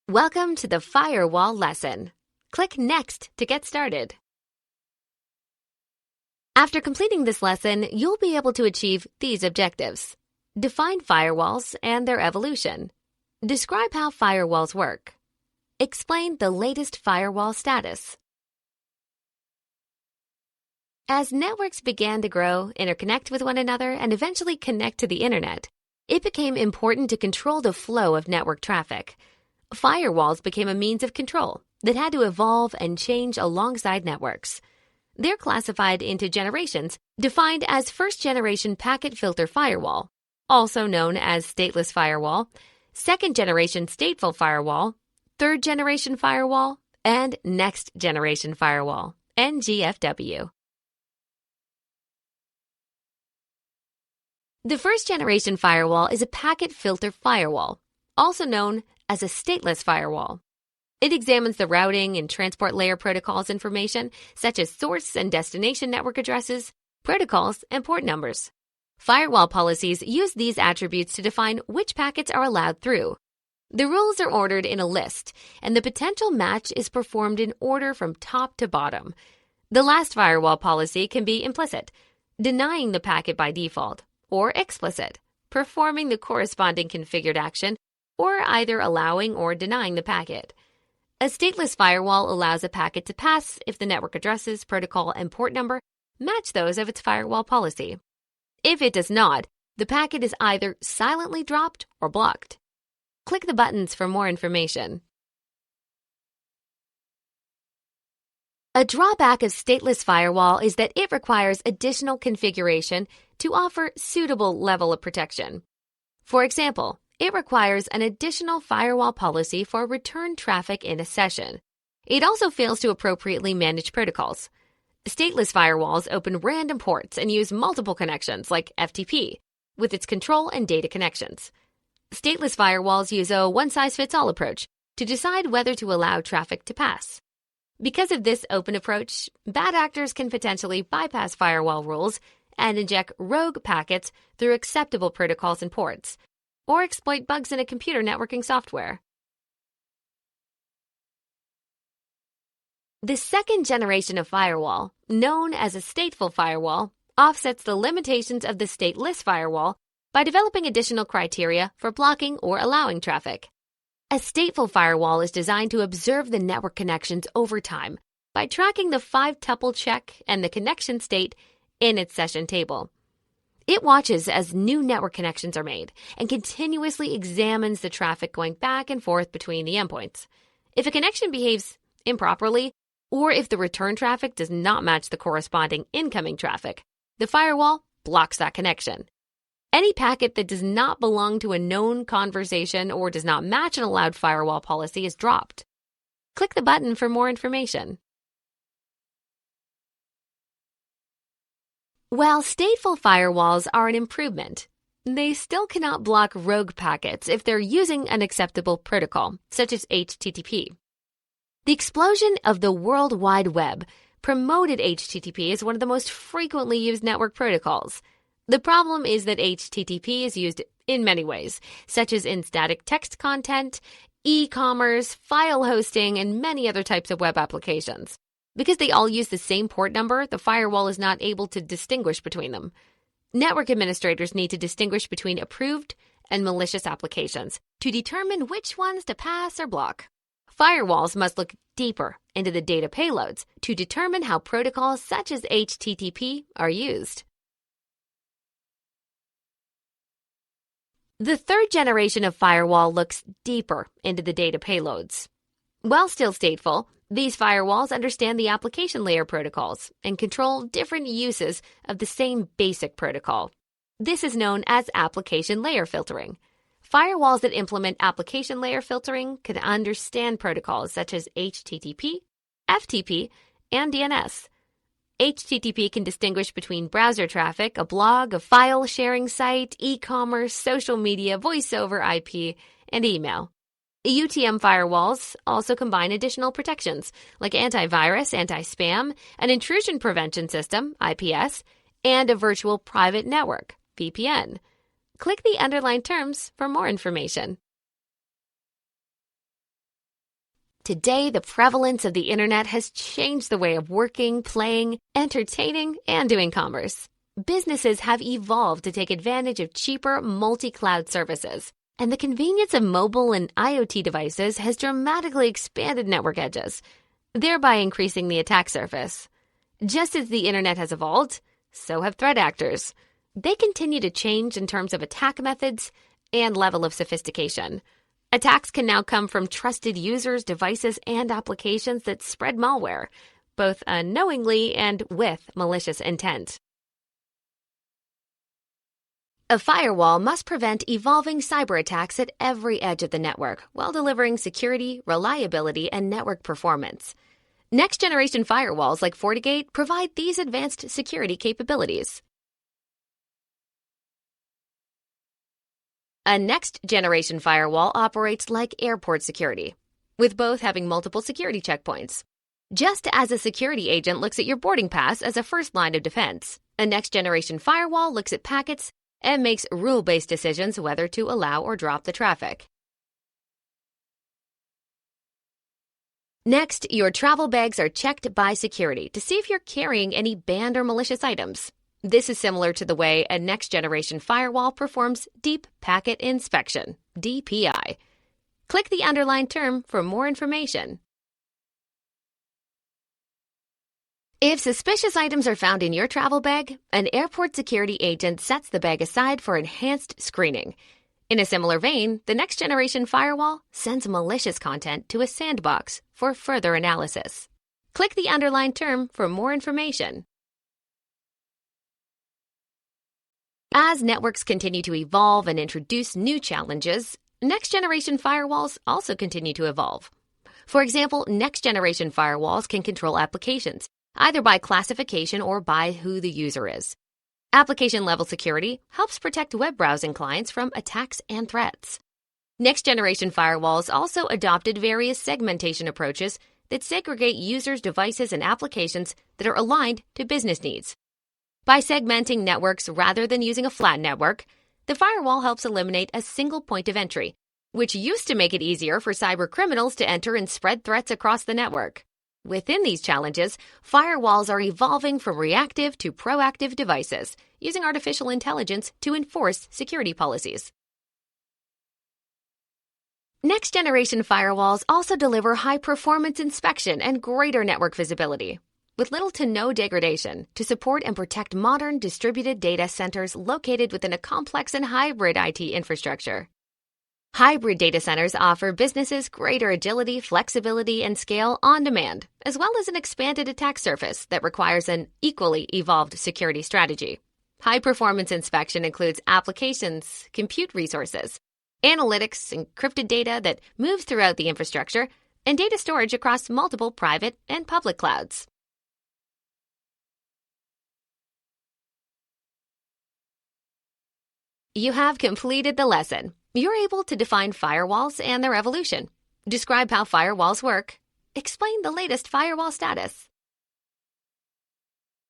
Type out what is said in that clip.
Welcome to the Firewall lesson. Click Next to get started. After completing this lesson, you'll be able to achieve these objectives. Define firewalls and their evolution. Describe how firewalls work. Explain the latest firewall status. As networks began to grow, interconnect with one another, and eventually connect to the internet, it became important to control the flow of network traffic. Firewalls became a means of control that had to evolve and change alongside networks. They're classified into generations, defined as first-generation packet filter firewall, also known as stateless firewall, second-generation stateful firewall, third-generation firewall, and next-generation firewall, NGFW. The first-generation firewall is a packet filter firewall, also known as a stateless firewall. It examines the routing and transport layer protocols information, such as source and destination network addresses, protocols, and port numbers. Firewall policies use these attributes to define which packets are allowed through. The rules are ordered in a list, and the potential match is performed in order from top to bottom. The last firewall policy can be implicit, denying the packet by default, or explicit, performing the corresponding configured action, or either allowing or denying the packet. A stateless firewall allows a packet to pass if the network addresses, protocol, and port number match those of its firewall policy. If it does not, the packet is either silently dropped or blocked. Click the buttons for more information. A drawback of stateless firewall is that it requires additional configuration to offer suitable level of protection. For example, it requires an additional firewall policy for return traffic in a session. It also fails to appropriately manage protocols. Stateless firewalls open random ports and use multiple connections like FTP with its control and data connections. Stateless firewalls use a one-size-fits-all approach to decide whether to allow traffic to pass. Because of this open approach, bad actors can potentially bypass firewall rules and inject rogue packets through acceptable protocols and ports, or exploit bugs in a computer networking software. The second generation of firewall, known as a stateful firewall, offsets the limitations of the stateless firewall by developing additional criteria for blocking or allowing traffic. A stateful firewall is designed to observe the network connections over time by tracking the 5-tuple check and the connection state in its session table. It watches as new network connections are made and continuously examines the traffic going back and forth between the endpoints. If a connection behaves improperly, or if the return traffic does not match the corresponding incoming traffic, the firewall blocks that connection. Any packet that does not belong to a known conversation or does not match an allowed firewall policy is dropped. Click the button for more information. While stateful firewalls are an improvement, they still cannot block rogue packets if they're using an acceptable protocol, such as HTTP. The explosion of the World Wide Web promoted HTTP as one of the most frequently used network protocols. The problem is that HTTP is used in many ways, such as in static text content, e-commerce, file hosting, and many other types of web applications. Because they all use the same port number, the firewall is not able to distinguish between them. Network administrators need to distinguish between approved and malicious applications to determine which ones to pass or block. Firewalls must look deeper into the data payloads to determine how protocols such as HTTP are used. The third generation of firewall looks deeper into the data payloads. While still stateful, these firewalls understand the application layer protocols and control different uses of the same basic protocol. This is known as application layer filtering. Firewalls that implement application layer filtering can understand protocols such as HTTP, FTP, and DNS. HTTP can distinguish between browser traffic, a blog, a file sharing site, e-commerce, social media, voice over IP, and email. UTM firewalls also combine additional protections like antivirus, anti-spam, an intrusion prevention system, IPS, and a virtual private network, VPN. Click the underlined terms for more information. Today, the prevalence of the internet has changed the way of working, playing, entertaining, and doing commerce. Businesses have evolved to take advantage of cheaper multi-cloud services, and the convenience of mobile and IoT devices has dramatically expanded network edges, thereby increasing the attack surface. Just as the internet has evolved, so have threat actors. They continue to change in terms of attack methods and level of sophistication. Attacks can now come from trusted users, devices, and applications that spread malware, both unknowingly and with malicious intent. A firewall must prevent evolving cyber attacks at every edge of the network while delivering security, reliability, and network performance. Next-generation firewalls like FortiGate provide these advanced security capabilities. A next-generation firewall operates like airport security, with both having multiple security checkpoints. Just as a security agent looks at your boarding pass as a first line of defense, a next-generation firewall looks at packets and makes rule-based decisions whether to allow or drop the traffic. Next, your travel bags are checked by security to see if you're carrying any banned or malicious items. This is similar to the way a next-generation firewall performs Deep Packet Inspection, DPI. Click the underlined term for more information. If suspicious items are found in your travel bag, an airport security agent sets the bag aside for enhanced screening. In a similar vein, the next-generation firewall sends malicious content to a sandbox for further analysis. Click the underlined term for more information. As networks continue to evolve and introduce new challenges, next-generation firewalls also continue to evolve. For example, next-generation firewalls can control applications, either by classification or by who the user is. Application-level security helps protect web browsing clients from attacks and threats. Next-generation firewalls also adopted various segmentation approaches that segregate users, devices, and applications that are aligned to business needs. By segmenting networks rather than using a flat network, the firewall helps eliminate a single point of entry, which used to make it easier for cyber criminals to enter and spread threats across the network. Within these challenges, firewalls are evolving from reactive to proactive devices, using artificial intelligence to enforce security policies. Next-generation firewalls also deliver high-performance inspection and greater network visibility, with little to no degradation, to support and protect modern distributed data centers located within a complex and hybrid IT infrastructure. Hybrid data centers offer businesses greater agility, flexibility, and scale on demand, as well as an expanded attack surface that requires an equally evolved security strategy. High-performance inspection includes applications, compute resources, analytics, encrypted data that moves throughout the infrastructure, and data storage across multiple private and public clouds. You have completed the lesson. You're able to define firewalls and their evolution, describe how firewalls work, explain the latest firewall status,